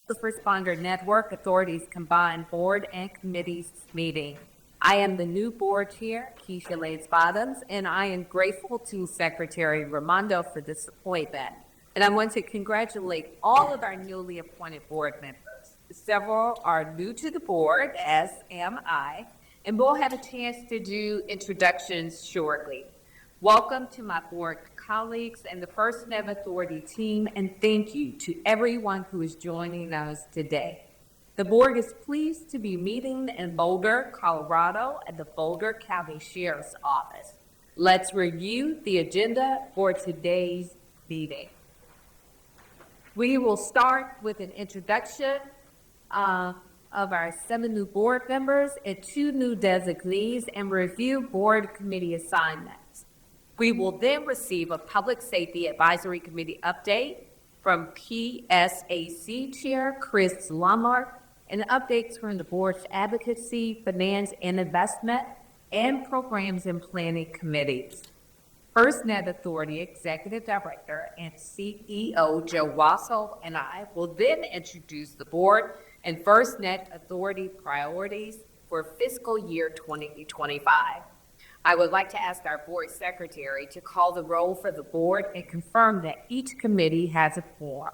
the Responder Network Authority's Combined Board and Committees meeting. I am the new board chair, Keisha Lanes Bottoms, and I am grateful to Secretary Raimondo for this appointment. And I want to congratulate all of our newly appointed board members. Several are new to the board, as am I, and we'll have a chance to do introductions shortly. Welcome to my board colleagues and the FirstNet Authority team, and thank you to everyone who is joining us today. The board is pleased to be meeting in Boulder, Colorado at the Boulder County Sheriff's Office. Let's review the agenda for today's meeting. We will start with an introduction of our 7 new board members and 2 new designees and review board committee assignments. We will then receive a Public Safety Advisory Committee update from PSAC Chair Chris Lummer and updates from the board's Advocacy, Finance and Investment and Programs and Planning Committees. FirstNet Authority Executive Director and CEO Joe Wassel and I will then introduce the board and FirstNet Authority priorities for fiscal year 2025. I would like to ask our board secretary to call the roll for the board and confirm that each committee has a quorum.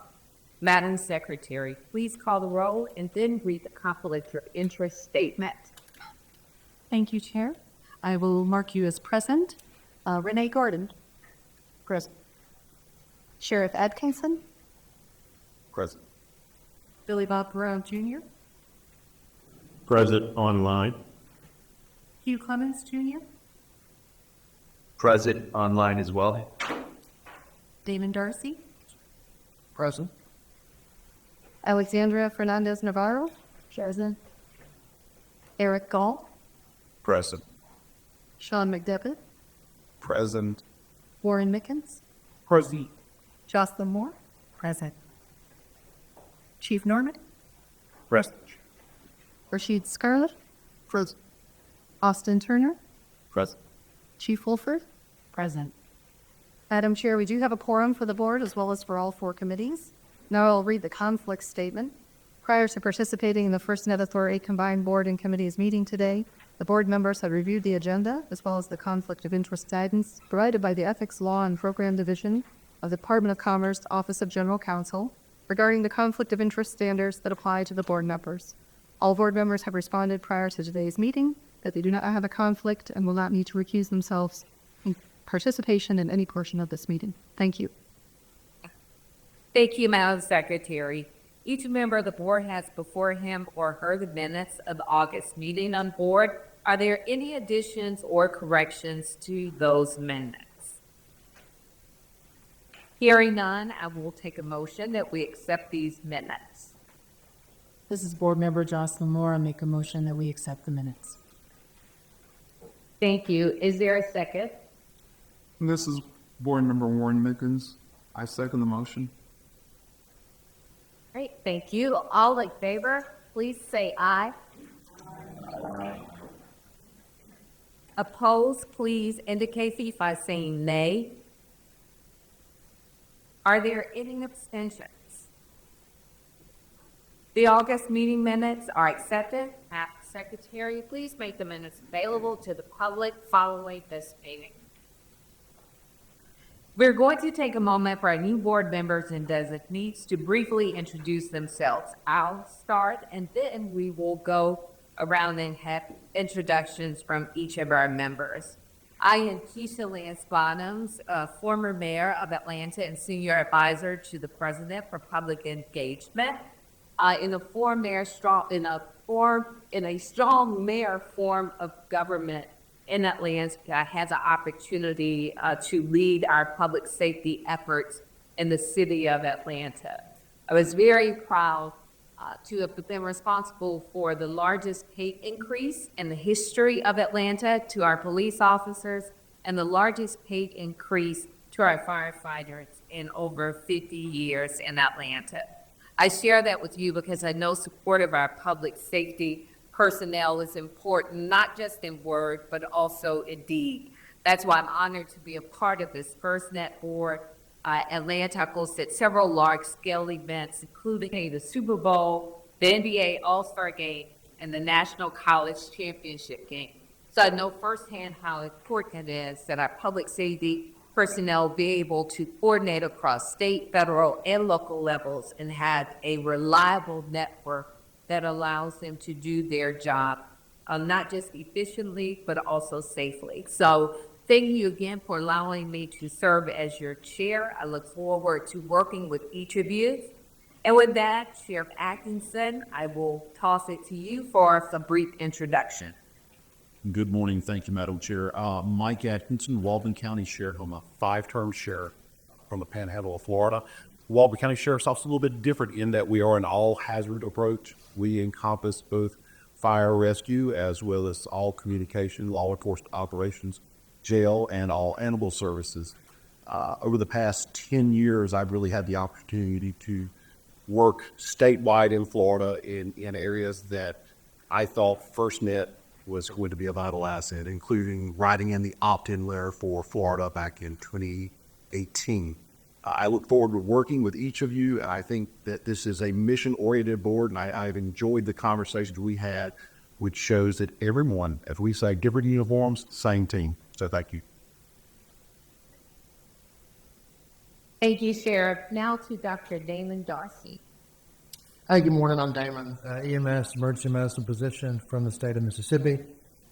Madam Secretary, please call the roll and then read the conflict of interest statement. Thank you, Chair. I will mark you as present. Renee Gordon. Present. Sheriff Atkinson. Present. Billy Bob Brown Jr. Present online. Hugh Clemens Jr. Present online as well. Damon Darcy. Present. Alexandra Fernandez Navarro. Present. Eric Gall. Present. Sean McDevitt. Present. Warren Mickens. Present. Jocelyn Moore. Present. Chief Norman. Present. Rashid Scarlett. Present. Austin Turner. Present. Chief Wolford. Present. Madam Chair, we do have a quorum for the board as well as for all 4 committees. Now I'll read the conflict statement. Prior to participating in the FirstNet Authority Combined Board and Committees meeting today, the board members had reviewed the agenda as well as the conflict of interest guidance provided by the Ethics Law and Program Division of the Department of Commerce Office of General Counsel regarding the conflict of interest standards that apply to the board members. All board members have responded prior to today's meeting that they do not have a conflict and will not need to recuse themselves from participation in any portion of this meeting. Thank you. Thank you, Madam Secretary. Each member of the board has before him or her the minutes of the August meeting on board. Are there any additions or corrections to those minutes? Hearing none, I will take a motion that we accept these minutes. This is Board Member Jocelyn Moore. I make a motion that we accept the minutes. Thank you. Is there a second? This is Board Member Warren Mickens. I second the motion. Great, thank you. All in favor, please say aye. Opposed, please indicate by saying nay. Are there any abstentions? The August meeting minutes are accepted. Madam Secretary, please make the minutes available to the public following this meeting. We're going to take a moment for our new board members and designees to briefly introduce themselves. I'll start, and then we will go around and have introductions from each of our members. I am Keisha Lance Bottoms, former mayor of Atlanta and senior advisor to the president for public engagement. In a strong mayor form of government in Atlanta, has an opportunity to lead our public safety efforts in the city of Atlanta. I was very proud to have been responsible for the largest pay increase in the history of Atlanta to our police officers and the largest pay increase to our firefighters in over 50 years in Atlanta. I share that with you because I know support of our public safety personnel is important, not just in word, but also in deed. That's why I'm honored to be a part of this FirstNet board Atlanta hosted several large-scale events, including the Super Bowl, the NBA All-Star Game, and the National College Championship Game. So I know firsthand how important it is that our public safety personnel be able to coordinate across state, federal, and local levels and have a reliable network that allows them to do their job, not just efficiently, but also safely. So thank you again for allowing me to serve as your chair. I look forward to working with each of you. And with that, Sheriff Atkinson, I will toss it to you for some brief introduction. Good morning. Thank you, Madam Chair. Mike Atkinson, Walden County Sheriff. I'm a 5-term sheriff from the Panhandle of Florida. Walden County Sheriff's Office is a little bit different in that we are an all-hazard approach. We encompass both fire rescue as well as all communication, law enforcement operations, jail, and all animal services. Over the past 10 years, I've really had the opportunity to work statewide in Florida in areas that I thought FirstNet was going to be a vital asset, including writing in the opt-in letter for Florida back in 2018. I look forward to working with each of you. I think that this is a mission-oriented board, and I've enjoyed the conversations we had, which shows that everyone, as we say, different uniforms, same team. So thank you. Thank you, Sheriff. Now to Dr. Damon Darcy. Hey, good morning. I'm Damon. EMS emergency medicine physician from the state of Mississippi,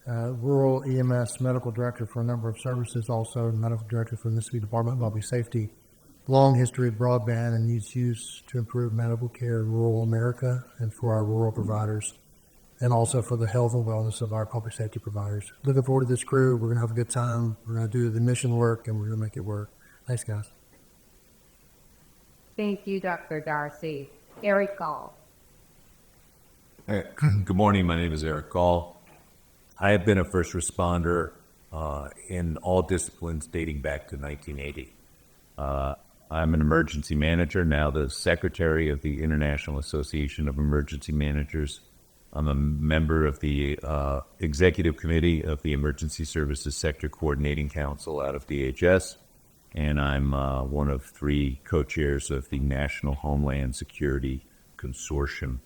rural EMS medical director for a number of services, also medical director for the Mississippi Department of Public Safety. Long history of broadband and its use to improve medical care in rural America and for our rural providers, and also for the health and wellness of our public safety providers. Looking forward to this crew. We're going to have a good time. We're going to do the mission work, and we're going to make it work. Thanks, guys. Thank you, Dr. Darcy. Eric Gall. Good morning. My name is Eric Gall. I have been a first responder in all disciplines dating back to 1980. I'm an emergency manager, now the secretary of the International Association of Emergency Managers. I'm a member of the executive committee of the Emergency Services Sector Coordinating Council out of DHS, and I'm one of 3 co-chairs of the National Homeland Security Consortium.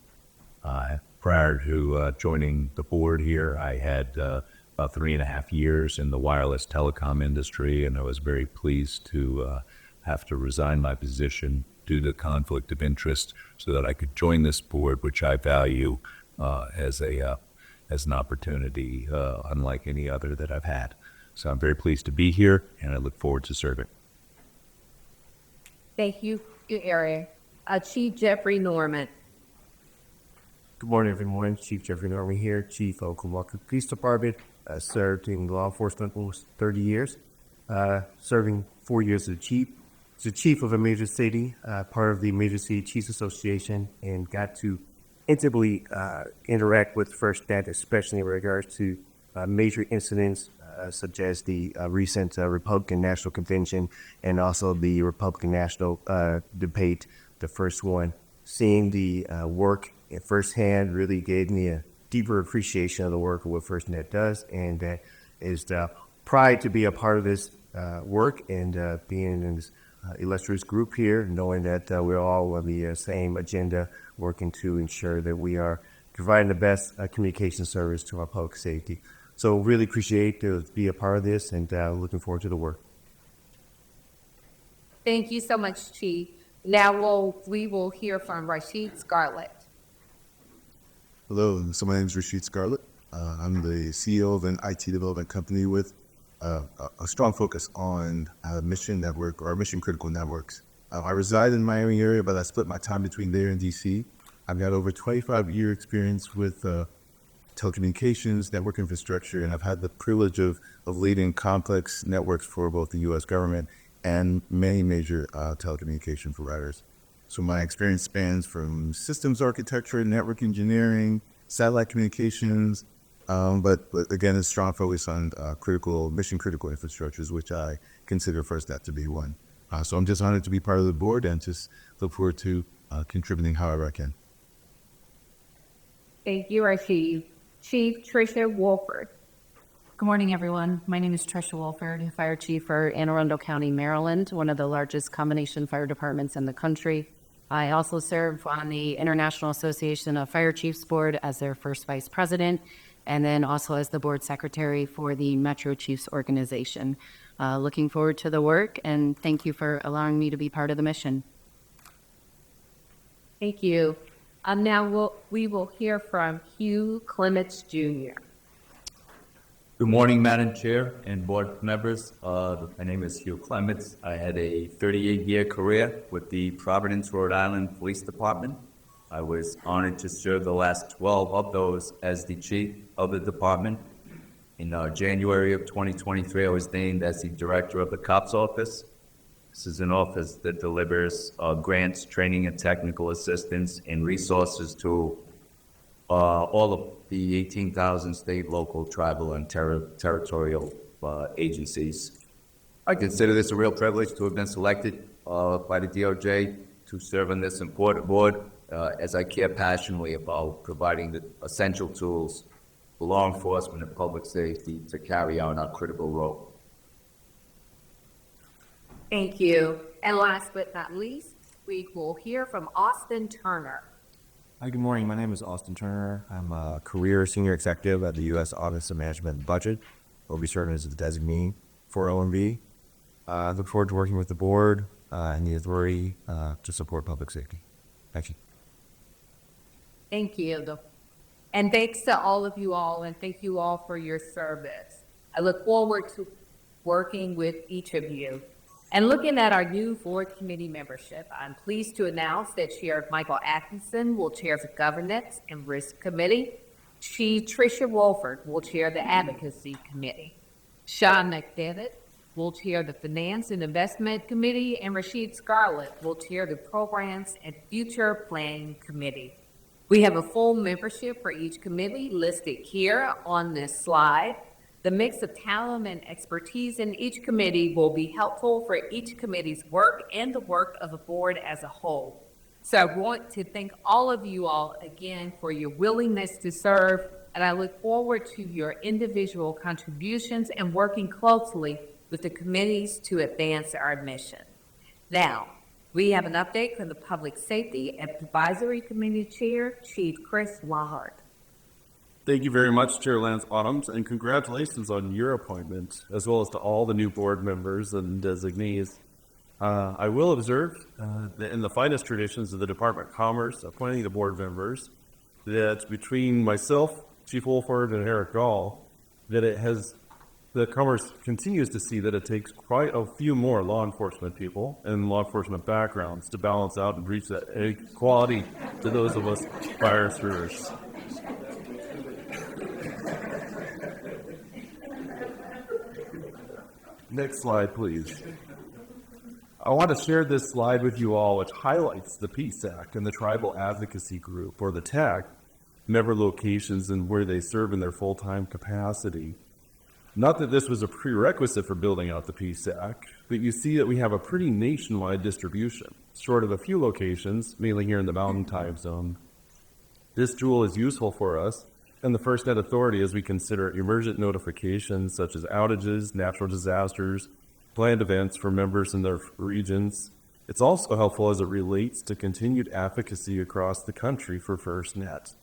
Prior to joining the board here, I had about 3.5 years in the wireless telecom industry, and I was very pleased to have to resign my position due to conflict of interest so that I could join this board, which I value as an opportunity unlike any other that I've had. So I'm very pleased to be here, and I look forward to serving. Thank you, Eric. Chief Jeffrey Norman. Good morning, everyone. Chief Jeffrey Norman here, Chief of Oklahoma Police Department. Served in law enforcement for almost 30 years, serving 4 years as the chief of a major city, part of the Major City Chiefs Association, and got to intimately interact with FirstNet, especially in regards to major incidents such as the recent Republican National Convention and also the Republican National debate, the first one. Seeing the work firsthand really gave me a deeper appreciation of the work of what FirstNet does, and that is the pride to be a part of this work and being in this illustrious group here, knowing that we're all on the same agenda, working to ensure that we are providing the best communication service to our public safety. So really appreciate to be a part of this, and looking forward to the work. Thank you so much, Chief. Now we will hear from Rashid Scarlett. Hello, so my name is Rashid Scarlett. I'm the CEO of an IT development company with a strong focus on mission network or mission critical networks. I reside in the Miami area, but I split my time between there and DC. I've got over 25-year experience with telecommunications, network infrastructure, and I've had the privilege of leading complex networks for both the U.S. government and many major telecommunication providers. So my experience spans from systems architecture, network engineering, satellite communications, but again, a strong focus on mission critical infrastructures, which I consider FirstNet to be one. So I'm just honored to be part of the board and just look forward to contributing however I can. Thank you, Rashid. Chief Tricia Wolford. Good morning, everyone. My name is Tricia Wolford, Fire Chief for Anne Arundel County, Maryland, one of the largest combination fire departments in the country. I also serve on the International Association of Fire Chiefs Board as their first vice president, and then also as the board secretary for the Metro Chiefs organization. Looking forward to the work, and thank you for allowing me to be part of the mission. Thank you. Now we will hear from Hugh Clements Jr. Good morning, Madam Chair and board members. My name is Hugh Clements. I had a 38-year career with the Providence, Rhode Island Police Department. I was honored to serve the last 12 of those as the chief of the department. In January of 2023, I was named as the director of the COPS office. This is an office that delivers grants, training, and technical assistance and resources to all of the 18,000 state, local, tribal, and territorial agencies. I consider this a real privilege to have been selected by the DOJ to serve on this important board, as I care passionately about providing the essential tools for law enforcement and public safety to carry out our critical role. Thank you. And last but not least, we will hear from Austin Turner. Hi, good morning. My name is Austin Turner. I'm a career senior executive at the U.S. Office of Management and Budget. I'll be serving as the designee for OMB. I look forward to working with the board and the authority to support public safety. Thank you. Thank you. And thanks to all of you all, and thank you all for your service. I look forward to working with each of you. And looking at our new board committee membership, I'm pleased to announce that Chair Michael Atkinson will chair the Governance and Risk Committee. Tricia Wolford will chair the Advocacy Committee. Sean McDevitt will chair the Finance and Investment Committee, and Rashid Scarlett will chair the Programs and Future Planning Committee. We have a full membership for each committee listed here on this slide. The mix of talent and expertise in each committee will be helpful for each committee's work and the work of the board as a whole. So I want to thank all of you all again for your willingness to serve, and I look forward to your individual contributions and working closely with the committees to advance our mission. Now, we have an update from the Public Safety Advisory Committee Chair, Chief Chris Wahart. Thank you very much, Chair Lance Autumns, and congratulations on your appointment, as well as to all the new board members and designees. I will observe that in the finest traditions of the Department of Commerce appointing the board members, that between myself, Chief Wolford, and Eric Gall, that Commerce continues to see that it takes quite a few more law enforcement people and law enforcement backgrounds to balance out and reach that equality to those of us fire throughers. Next slide, please. I want to share this slide with you all, which highlights the PSAC and the Tribal Advocacy Group, or the TAC, member locations and where they serve in their full-time capacity. Not that this was a prerequisite for building out the PSAC, but you see that we have a pretty nationwide distribution, short of a few locations, mainly here in the Mountain Time Zone. This tool is useful for us and the FirstNet Authority as we consider emergent notifications such as outages, natural disasters, planned events for members in their regions. It's also helpful as it relates to continued advocacy across the country for FirstNet.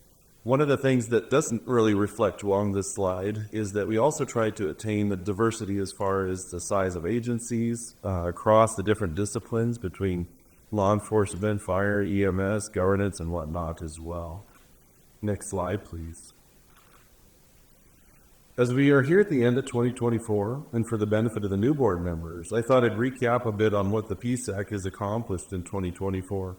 One of the things that doesn't really reflect along this slide is that we also try to attain the diversity as far as the size of agencies across the different disciplines between law enforcement, fire, EMS, governance, and whatnot as well. Next slide, please. As we are here at the end of 2024, and for the benefit of the new board members, I thought I'd recap a bit on what the PSAC has accomplished in 2024.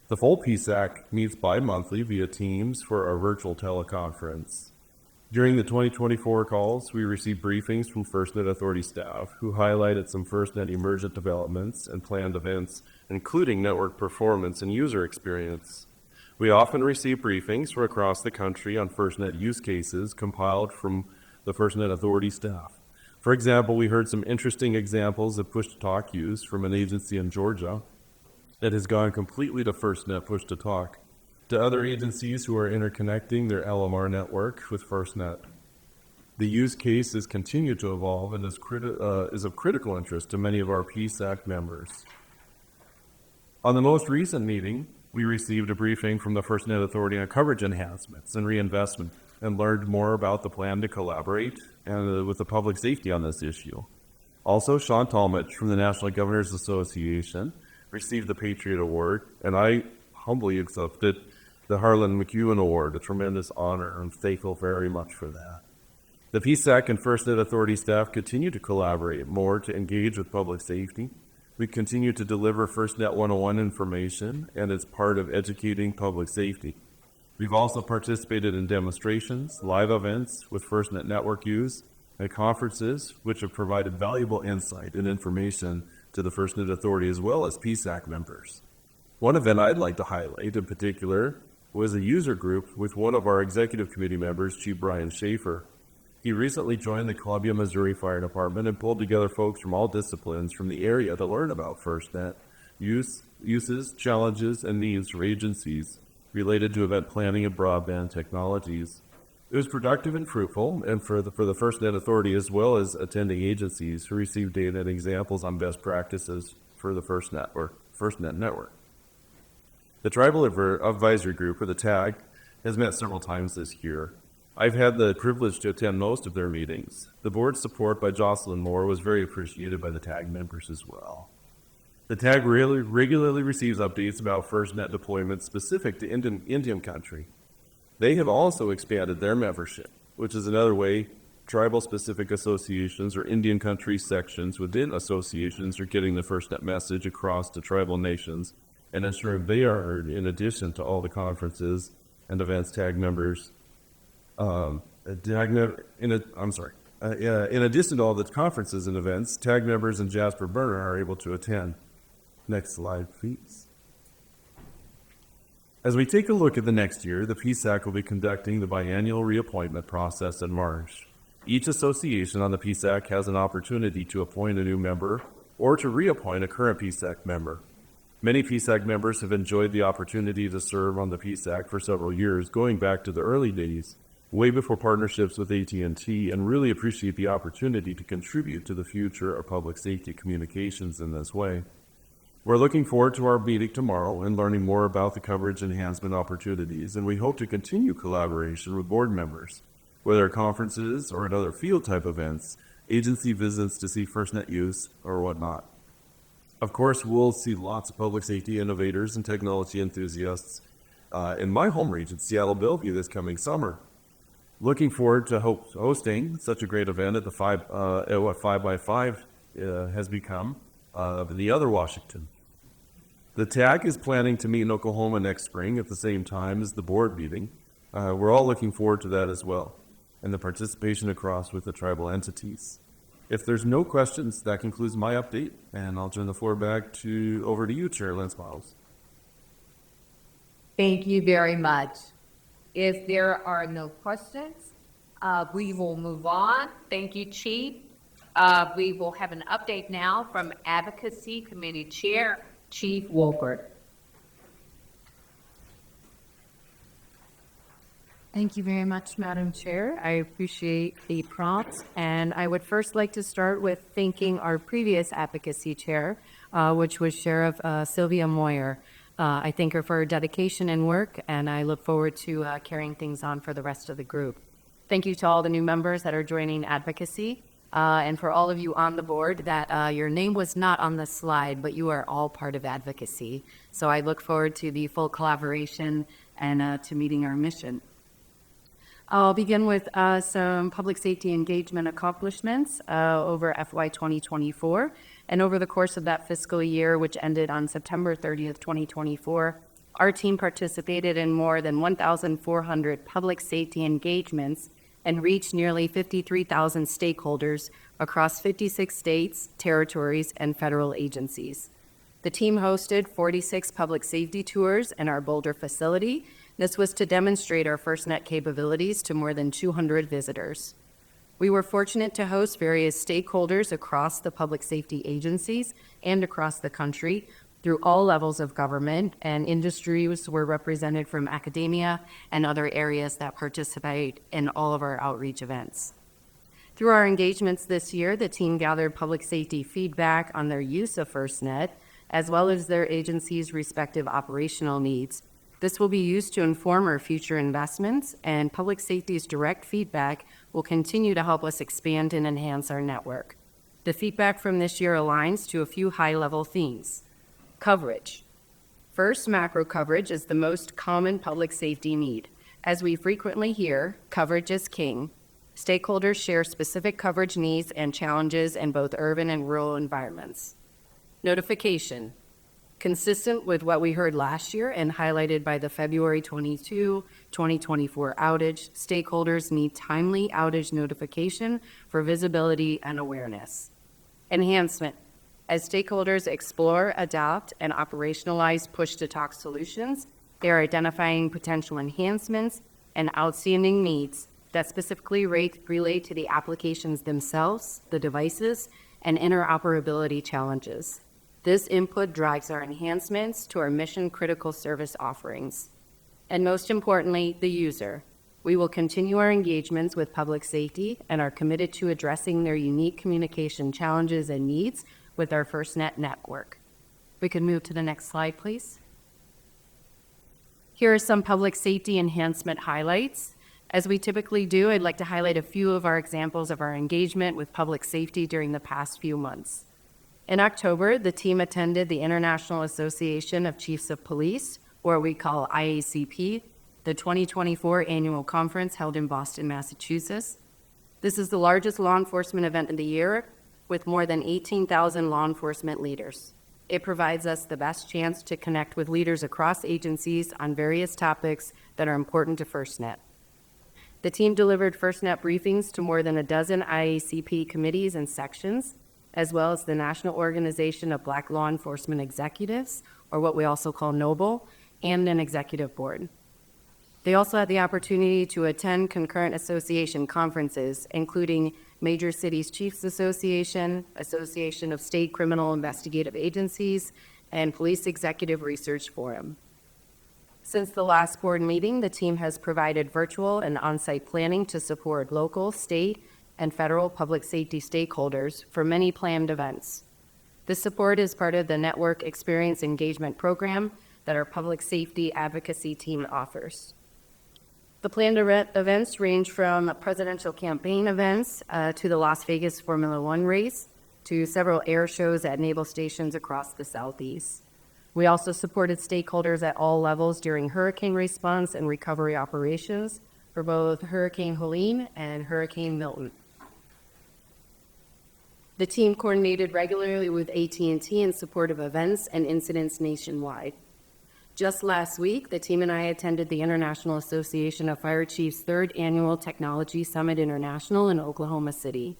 The full PSAC meets bi-monthly via Teams for our virtual teleconference. During the 2024 calls, we received briefings from FirstNet Authority staff who highlighted some FirstNet emergent developments and planned events, including network performance and user experience. We often receive briefings from across the country on FirstNet use cases compiled from the FirstNet Authority staff. For example, we heard some interesting examples of push-to-talk use from an agency in Georgia that has gone completely to FirstNet push-to-talk, to other agencies who are interconnecting their LMR network with FirstNet. The use cases continue to evolve and is of critical interest to many of our PSAC members. On the most recent meeting, we received a briefing from the FirstNet Authority on coverage enhancements and reinvestment and learned more about the plan to collaborate with the public safety on this issue. Also, Sean Talmadge from the National Governors Association received the Patriot Award, and I humbly accepted the Harlan McEwen Award, a tremendous honor. I'm thankful very much for that. The PSAC and FirstNet Authority staff continue to collaborate more to engage with public safety. We continue to deliver FirstNet 101 information, and it's part of educating public safety. We've also participated in demonstrations, live events with FirstNet network use, and conferences, which have provided valuable insight and information to the FirstNet Authority as well as PSAC members. One event I'd like to highlight in particular was a user group with one of our executive committee members, Chief Brian Schaefer. He recently joined the Columbia, Missouri Fire Department and pulled together folks from all disciplines from the area to learn about FirstNet, uses, challenges, and needs for agencies related to event planning and broadband technologies. It was productive and fruitful, and for the FirstNet Authority as well as attending agencies who received data and examples on best practices for the FirstNet network. The Tribal Advisory Group, or the TAG, has met several times this year. I've had the privilege to attend most of their meetings. The board's support by Jocelyn Moore was very appreciated by the TAG members as well. The TAG regularly receives updates about FirstNet deployments specific to Indian country. They have also expanded their membership, which is another way tribal-specific associations or Indian country sections within associations are getting the FirstNet message across to tribal nations and ensuring they are heard in addition to all the conferences and events TAG members. In addition to all the conferences and events, TAG members in Jasper Berner are able to attend. Next slide, please. As we take a look at the next year, the PSAC will be conducting the biannual reappointment process in March. Each association on the PSAC has an opportunity to appoint a new member or to reappoint a current PSAC member. Many PSAC members have enjoyed the opportunity to serve on the PSAC for several years, going back to the early days, way before partnerships with AT&T, and really appreciate the opportunity to contribute to the future of public safety communications in this way. We're looking forward to our meeting tomorrow and learning more about the coverage enhancement opportunities, and we hope to continue collaboration with board members, whether at conferences or at other field-type events, agency visits to see FirstNet use, or whatnot. Of course, we'll see lots of public safety innovators and technology enthusiasts in my home region, Seattle-Bellevue, this coming summer. Looking forward to hosting such a great event at the 5x5 has become the other Washington. The TAG is planning to meet in Oklahoma next spring at the same time as the board meeting. We're all looking forward to that as well, and the participation across with the tribal entities. If there's no questions, that concludes my update, and I'll turn the floor back over to you, Chair Lance Miles. Thank you very much. If there are no questions, we will move on. Thank you, Chief. We will have an update now from Advocacy Committee Chair, Chief Wolford. Thank you very much, Madam Chair. I appreciate the prompts, and I would first like to start with thanking our previous advocacy chair, which was Sheriff Sylvia Moyer. I thank her for her dedication and work, and I look forward to carrying things on for the rest of the group. Thank you to all the new members that are joining advocacy, and for all of you on the board that your name was not on the slide, but you are all part of advocacy. So I look forward to the full collaboration and to meeting our mission. I'll begin with some public safety engagement accomplishments over FY 2024. And over the course of that fiscal year, which ended on September 30th, 2024, our team participated in more than 1,400 public safety engagements and reached nearly 53,000 stakeholders across 56 states, territories, and federal agencies. The team hosted 46 public safety tours in our Boulder facility. This was to demonstrate our FirstNet capabilities to more than 200 visitors. We were fortunate to host various stakeholders across the public safety agencies and across the country through all levels of government, and industries were represented from academia and other areas that participate in all of our outreach events. Through our engagements this year, the team gathered public safety feedback on their use of FirstNet, as well as their agency's respective operational needs. This will be used to inform our future investments, and public safety's direct feedback will continue to help us expand and enhance our network. The feedback from this year aligns to a few high-level themes. Coverage. First, macro coverage is the most common public safety need. As we frequently hear, coverage is king. Stakeholders share specific coverage needs and challenges in both urban and rural environments. Notification. Consistent with what we heard last year and highlighted by the February 22, 2024 outage, stakeholders need timely outage notification for visibility and awareness. Enhancement. As stakeholders explore, adopt, and operationalize push-to-talk solutions, they are identifying potential enhancements and outstanding needs that specifically relate to the applications themselves, the devices, and interoperability challenges. This input drives our enhancements to our mission-critical service offerings. And most importantly, the user. We will continue our engagements with public safety and are committed to addressing their unique communication challenges and needs with our FirstNet network. We can move to the next slide, please. Here are some public safety enhancement highlights. As we typically do, I'd like to highlight a few of our examples of our engagement with public safety during the past few months. In October, the team attended the International Association of Chiefs of Police, or we call IACP, the 2024 annual conference held in Boston, Massachusetts. This is the largest law enforcement event of the year, with more than 18,000 law enforcement leaders. It provides us the best chance to connect with leaders across agencies on various topics that are important to FirstNet. The team delivered FirstNet briefings to more than a dozen IACP committees and sections, as well as the National Organization of Black Law Enforcement Executives, or what we also call NOBLE, and an executive board. They also had the opportunity to attend concurrent association conferences, including Major Cities Chiefs Association, Association of State Criminal Investigative Agencies, and Police Executive Research Forum. Since the last board meeting, the team has provided virtual and on-site planning to support local, state, and federal public safety stakeholders for many planned events. This support is part of the Network Experience Engagement Program that our public safety advocacy team offers. The planned events range from presidential campaign events to the Las Vegas Formula One race to several air shows at naval stations across the Southeast. We also supported stakeholders at all levels during hurricane response and recovery operations for both Hurricane Helene and Hurricane Milton. The team coordinated regularly with AT&T in support of events and incidents nationwide. Just last week, the team and I attended the International Association of Fire Chiefs' third annual Technology Summit International in Oklahoma City.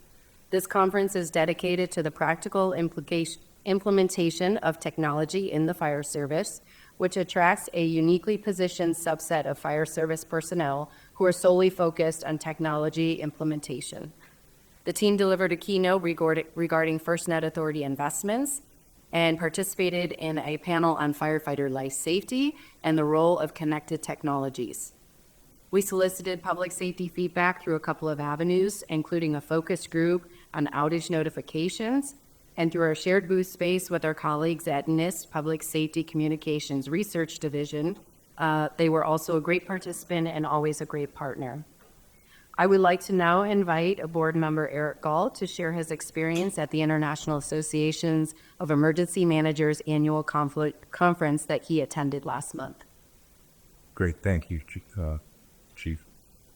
This conference is dedicated to the practical implementation of technology in the fire service, which attracts a uniquely positioned subset of fire service personnel who are solely focused on technology implementation. The team delivered a keynote regarding FirstNet Authority investments and participated in a panel on firefighter life safety and the role of connected technologies. We solicited public safety feedback through a couple of avenues, including a focus group on outage notifications and through our shared booth space with our colleagues at NIST Public Safety Communications Research Division. They were also a great participant and always a great partner. I would like to now invite a board member, Eric Gall, to share his experience at the International Associations of Emergency Managers annual conference that he attended last month. Great, thank you, Chief.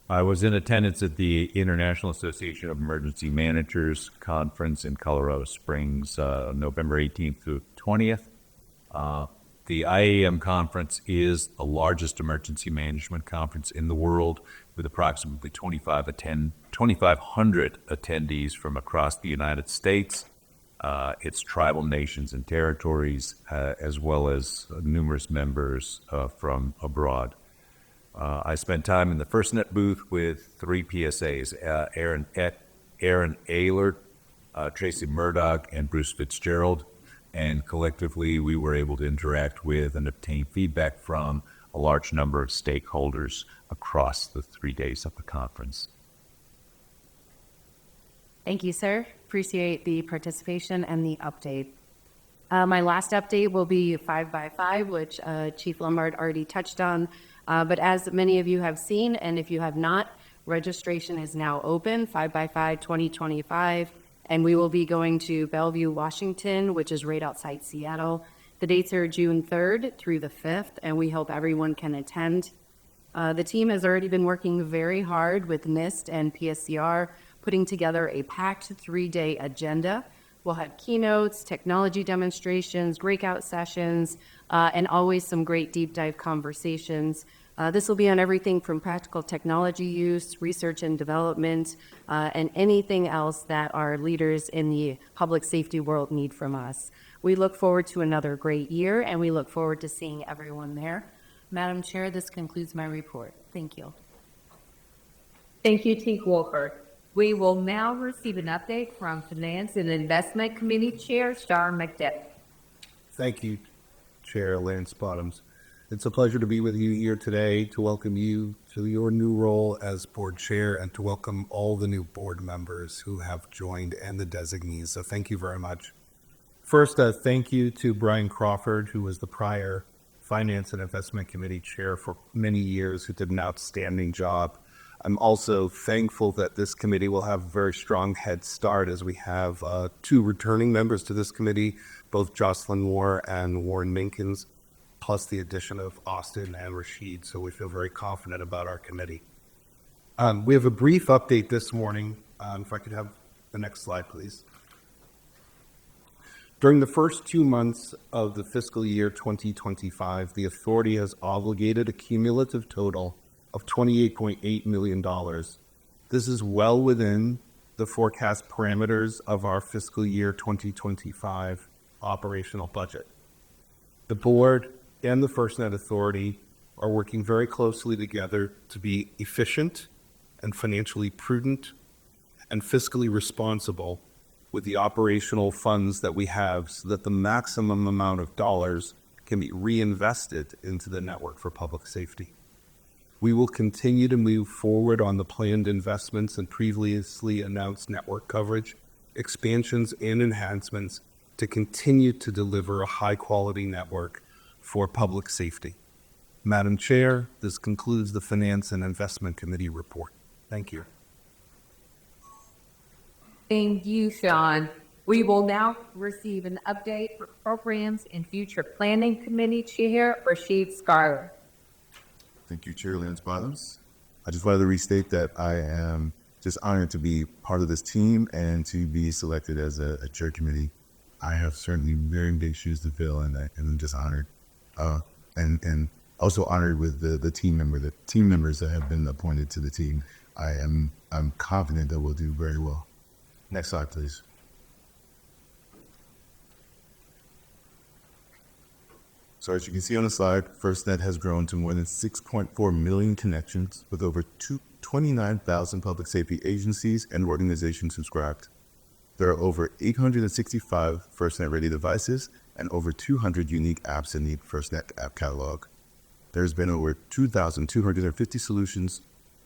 I was in attendance at the International Association of Emergency Managers conference in Colorado Springs, November 18th through 20th. The IAM conference is the largest emergency management conference in the world, with approximately 2,500 attendees from across the United States, its tribal nations and territories, as well as numerous members from abroad. I spent time in the FirstNet booth with three PSAs, Aaron Aylert, Tracy Murdoch, and Bruce Fitzgerald. And collectively, we were able to interact with and obtain feedback from a large number of stakeholders across the 3 days of the conference. Thank you, sir. Appreciate the participation and the update. My last update will be 5x5, which Chief Lombard already touched on. But as many of you have seen, and if you have not, registration is now open, 5x5 2025, and we will be going to Bellevue, Washington, which is right outside Seattle. The dates are June 3rd through the 5th, and we hope everyone can attend. The team has already been working very hard with NIST and PSCR, putting together a packed 3-day agenda. We'll have keynotes, technology demonstrations, breakout sessions, and always some great deep dive conversations. This will be on everything from practical technology use, research and development, and anything else that our leaders in the public safety world need from us. We look forward to another great year, and we look forward to seeing everyone there. Madam Chair, this concludes my report. Thank you. Thank you, Chief Wolford. We will now receive an update from Finance and Investment Committee Chair Star McDevitt. Thank you, Chair Lance Bottoms. It's a pleasure to be with you here today, to welcome you to your new role as board chair, and to welcome all the new board members who have joined and the designees. So thank you very much. First, thank you to Brian Crawford, who was the prior Finance and Investment Committee chair for many years, who did an outstanding job. I'm also thankful that this committee will have a very strong head start, as we have 2 returning members to this committee, both Jocelyn Moore and Warren Minkins, plus the addition of Austin and Rashid. So we feel very confident about our committee. We have a brief update this morning. If I could have the next slide, please. During the first 2 months of the fiscal year 2025, the authority has obligated a cumulative total of $28.8 million. This is well within the forecast parameters of our fiscal year 2025 operational budget. The board and the FirstNet Authority are working very closely together to be efficient and financially prudent and fiscally responsible with the operational funds that we have, so that the maximum amount of dollars can be reinvested into the network for public safety. We will continue to move forward on the planned investments and previously announced network coverage, expansions, and enhancements to continue to deliver a high-quality network for public safety. Madam Chair, this concludes the Finance and Investment Committee report. Thank you. Thank you, Sean. We will now receive an update for Programs and Future Planning Committee Chair Rashid Scarlett. Thank you, Chair Lance Bottoms. I just wanted to restate that I am just honored to be part of this team and to be selected as a chair committee. I have certainly very big shoes to fill, and I'm just honored. And also honored with the team members that have been appointed to the team. I'm confident that we'll do very well. Next slide, please. So as you can see on the slide, FirstNet has grown to more than 6.4 million connections, with over 29,000 public safety agencies and organizations subscribed. There are over 865 FirstNet-ready devices and over 200 unique apps in the FirstNet app catalog. There's been over 2,250 solutions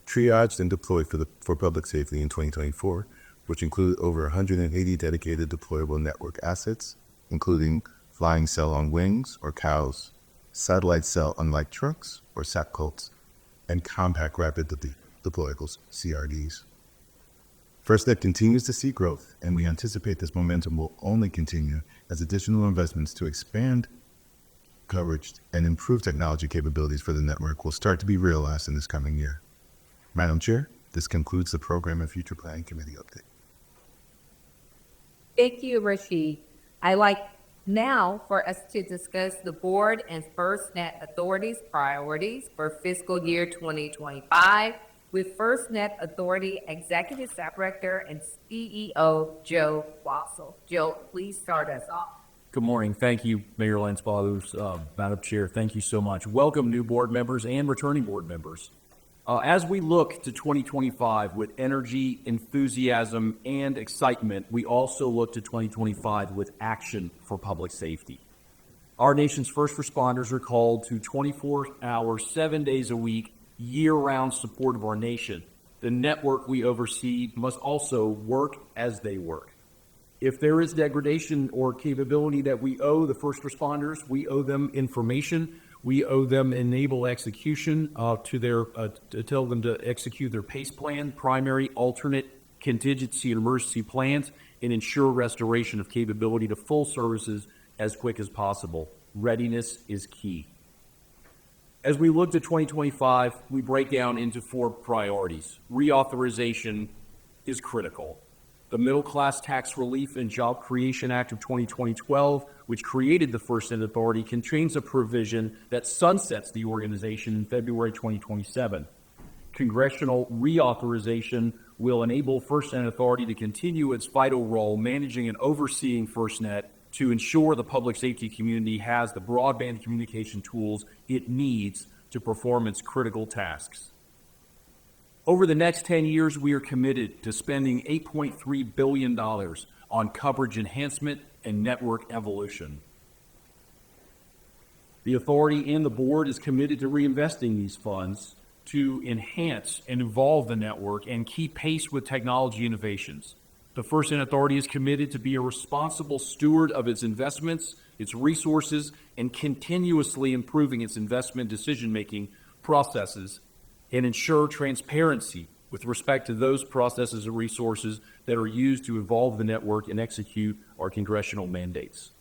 triaged and deployed for public safety in 2024, which include over 180 dedicated deployable network assets, including flying cell on wings, or COWS, satellite cell on light trucks, or SATCOLTs, and compact rapid deployables, CRDs. FirstNet continues to see growth, and we anticipate this momentum will only continue as additional investments to expand coverage and improve technology capabilities for the network will start to be realized in this coming year. Madam Chair, this concludes the Program and Future Planning Committee update. Thank you, Rashid. I'd like now for us to discuss the board and FirstNet Authority's priorities for fiscal year 2025 with FirstNet Authority Executive Director and CEO Joe Wassel. Joe, please start us off. Good morning. Thank you, Mayor Lance Bottoms, Madam Chair. Thank you so much. Welcome, new board members and returning board members. As we look to 2025 with energy, enthusiasm, and excitement, we also look to 2025 with action for public safety. Our nation's first responders are called to 24 hours, 7 days a week, year-round support of our nation. the network we oversee must also work as they work. If there is degradation or capability that we owe the first responders, we owe them information. We owe them enable execution to tell them to execute their PACE plan, primary, alternate, contingency, and emergency plans, and ensure restoration of capability to full services as quick as possible. Readiness is key. As we look to 2025, we break down into 4 priorities. Reauthorization is critical. The Middle Class Tax Relief and Job Creation Act of 2012, which created the FirstNet Authority, contains a provision that sunsets the organization in February 2027. Congressional reauthorization will enable FirstNet Authority to continue its vital role managing and overseeing FirstNet to ensure the public safety community has the broadband communication tools it needs to perform its critical tasks. Over the next 10 years, we are committed to spending $8.3 billion on coverage enhancement and network evolution. The authority and the board is committed to reinvesting these funds to enhance and evolve the network and keep pace with technology innovations. The FirstNet Authority is committed to be a responsible steward of its investments, its resources, and continuously improving its investment decision-making processes and ensure transparency with respect to those processes and resources that are used to evolve the network and execute our congressional mandates.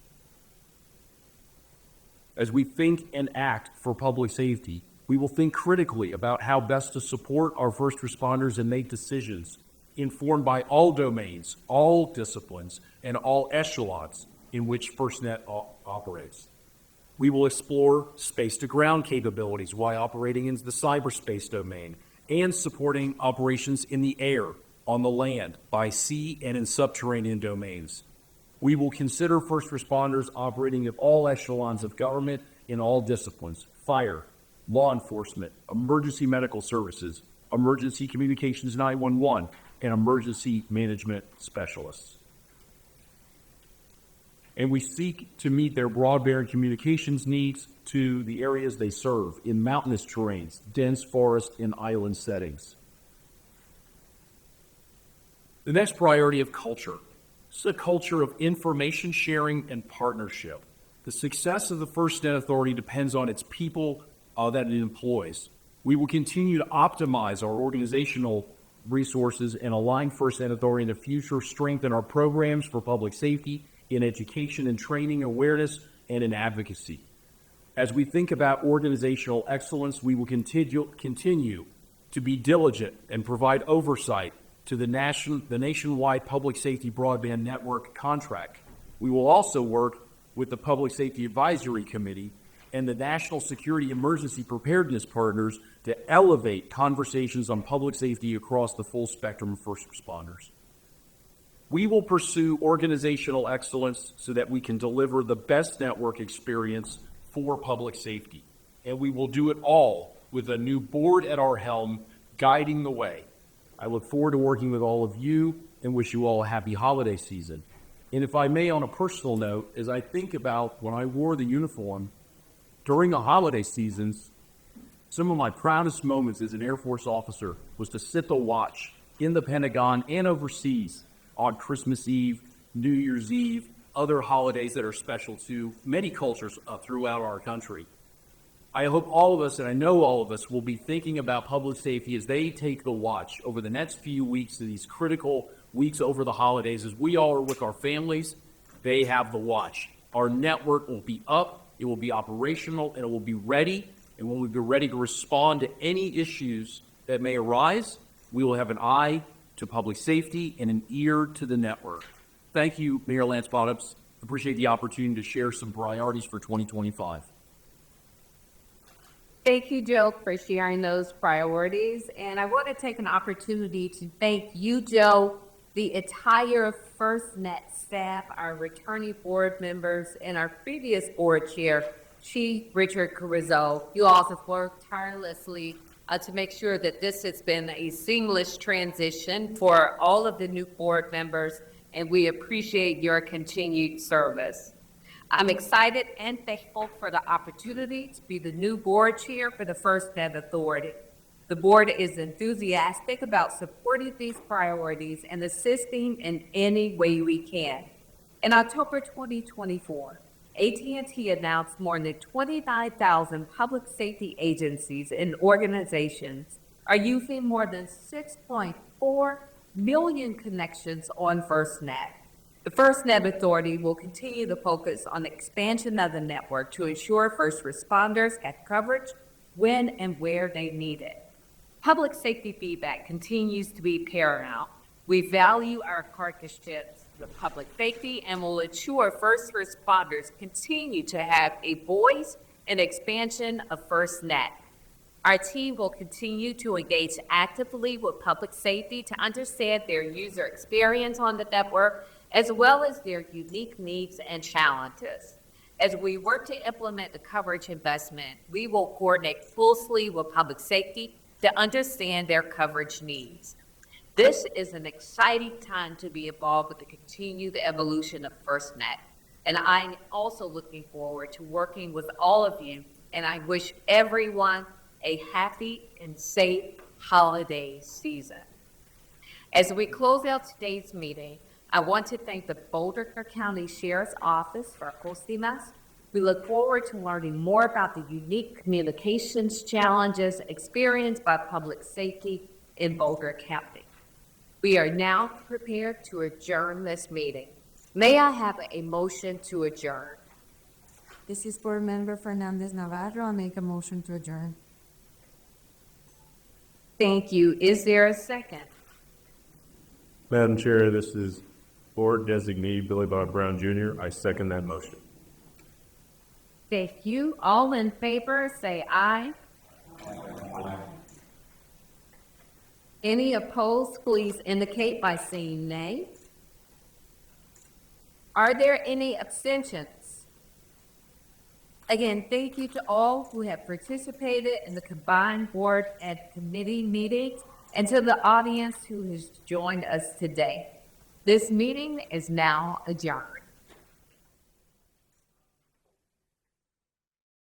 As we think and act for public safety, we will think critically about how best to support our first responders and make decisions informed by all domains, all disciplines, and all echelons in which FirstNet operates. We will explore space-to-ground capabilities while operating in the cyberspace domain and supporting operations in the air, on the land, by sea, and in subterranean domains. We will consider first responders operating at all echelons of government in all disciplines: fire, law enforcement, emergency medical services, emergency communications 911, and emergency management specialists. And we seek to meet their broadband communications needs to the areas they serve in mountainous terrains, dense forest, and island settings. The next priority of culture. It's a culture of information sharing and partnership. The success of the FirstNet Authority depends on its people that it employs. We will continue to optimize our organizational resources and align FirstNet Authority in the future, strengthen our programs for public safety, in education and training awareness, and in advocacy. As we think about organizational excellence, we will continue to be diligent and provide oversight to the nationwide public safety broadband network contract. We will also work with the Public Safety Advisory Committee and the National Security Emergency Preparedness Partners to elevate conversations on public safety across the full spectrum of first responders. We will pursue organizational excellence so that we can deliver the best network experience for public safety. And we will do it all with a new board at our helm guiding the way. I look forward to working with all of you and wish you all a happy holiday season. And if I may, on a personal note, as I think about when I wore the uniform during the holiday seasons, some of my proudest moments as an Air Force officer was to sit the watch in the Pentagon and overseas on Christmas Eve, New Year's Eve, other holidays that are special to many cultures throughout our country. I hope all of us, and I know all of us, will be thinking about public safety as they take the watch over the next few weeks of these critical weeks over the holidays. As we all are with our families, they have the watch. Our network will be up, it will be operational, and it will be ready. And when we be ready to respond to any issues that may arise, we will have an eye to public safety and an ear to the network. Thank you, Mayor Lance Bottoms. Appreciate the opportunity to share some priorities for 2025. Thank you, Joe, for sharing those priorities. And I want to take an opportunity to thank you, Joe, the entire FirstNet staff, our returning board members, and our previous board chair, Chief Richard Carrizo. You all have worked tirelessly to make sure that this has been a seamless transition for all of the new board members, and we appreciate your continued service. I'm excited and thankful for the opportunity to be the new board chair for the FirstNet Authority. The board is enthusiastic about supporting these priorities and assisting in any way we can. In October 2024, AT&T announced more than 29,000 public safety agencies and organizations are using more than 6.4 million connections on FirstNet. The FirstNet Authority will continue to focus on the expansion of the network to ensure first responders get coverage when and where they need it. Public safety feedback continues to be paramount. We value our partnerships with public safety and will ensure first responders continue to have a voice in expansion of FirstNet. Our team will continue to engage actively with public safety to understand their user experience on the network, as well as their unique needs and challenges. As we work to implement the coverage investment, we will coordinate closely with public safety to understand their coverage needs. This is an exciting time to be involved with the continued evolution of FirstNet, and I'm also looking forward to working with all of you, and I wish everyone a happy and safe holiday season. As we close out today's meeting, I want to thank the Boulder County Sheriff's Office for hosting us. We look forward to learning more about the unique communications challenges experienced by public safety in Boulder County. We are now prepared to adjourn this meeting. May I have a motion to adjourn? This is Board Member Fernandez Navarro. I'll make a motion to adjourn. Thank you. Is there a second? Madam Chair, this is Board Designee Billy Bob Brown Jr. I second that motion. Thank you. All in favor, say aye. Any opposed, please indicate by saying nay. Are there any abstentions? Again, thank you to all who have participated in the combined board and committee meetings, and to the audience who has joined us today. This meeting is now adjourned.